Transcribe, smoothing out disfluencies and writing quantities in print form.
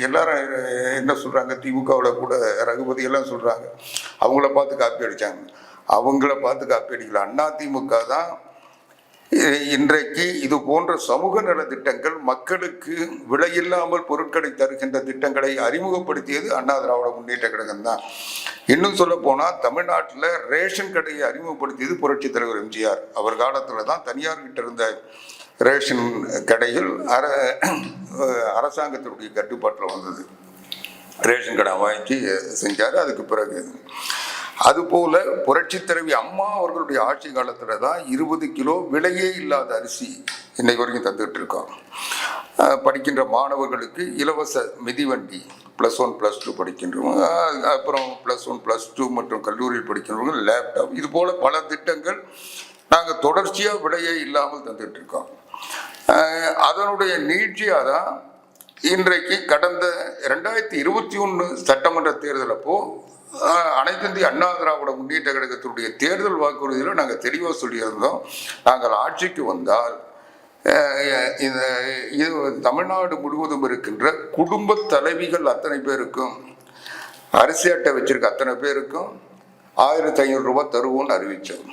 எல்லாரும் என்ன சொல்கிறாங்க, திமுகவில் கூட ரகுபதி எல்லாம் சொல்கிறாங்க அவங்கள பார்த்து காப்பி அடித்தாங்க. அவங்கள பார்த்து காப்பி அடிக்கல. அதிமுக தான் இன்றைக்கு இது போன்ற சமூக நல திட்டங்கள், மக்களுக்கு விலையில்லாமல் பொருட்களை தருகின்ற திட்டங்களை அறிமுகப்படுத்தியது அண்ணா திராவிட முன்னேற்ற கழகம் தான். இன்னும் சொல்ல போனால் தமிழ்நாட்டில் ரேஷன் கடையை அறிமுகப்படுத்தியது புரட்சி தலைவர் எம்ஜிஆர். அவர் காலத்தில் தான் தனியார்கிட்ட இருந்த ரேஷன் கடைகள் அரசாங்கத்தினுடைய கட்டுப்பாட்டில் வந்தது. ரேஷன் கடை வாங்கி செஞ்சார். அதுக்கு பிறகு அதுபோல புரட்சி தலைவி அம்மா அவர்களுடைய ஆட்சி காலத்தில் தான் 20 கிலோ விலையே இல்லாத அரிசி இன்னைக்கு வரைக்கும் தந்துகிட்டு இருக்கோம். படிக்கின்ற மாணவர்களுக்கு இலவச மிதிவண்டி +1 +2 படிக்கின்றவங்க, அப்புறம் +1 +2 மற்றும் கல்லூரியில் படிக்கின்றவங்க லேப்டாப், இது போல பல திட்டங்கள் நாங்கள் தொடர்ச்சியாக விலையே இல்லாமல் தந்துட்டு இருக்கோம். அதனுடைய நீட்சியாக தான் இன்றைக்கு கடந்த 2021 சட்டமன்ற தேர்தல் அப்போ அனைத்து இந்திய அண்ணா திராவிட முன்னேற்ற கழகத்தினுடைய தேர்தல் வாக்குறுதியில் நாங்கள் தெளிவாக சொல்லியிருந்தோம், நாங்கள் ஆட்சிக்கு வந்தால் இது தமிழ்நாடு முழுவதும் இருக்கின்ற குடும்ப தலைவிகள் அத்தனை பேருக்கும், அரிசி அட்டை வச்சிருக்க அத்தனை பேருக்கும் 1500 ரூபாய் தருவோம்னு அறிவித்தோம்.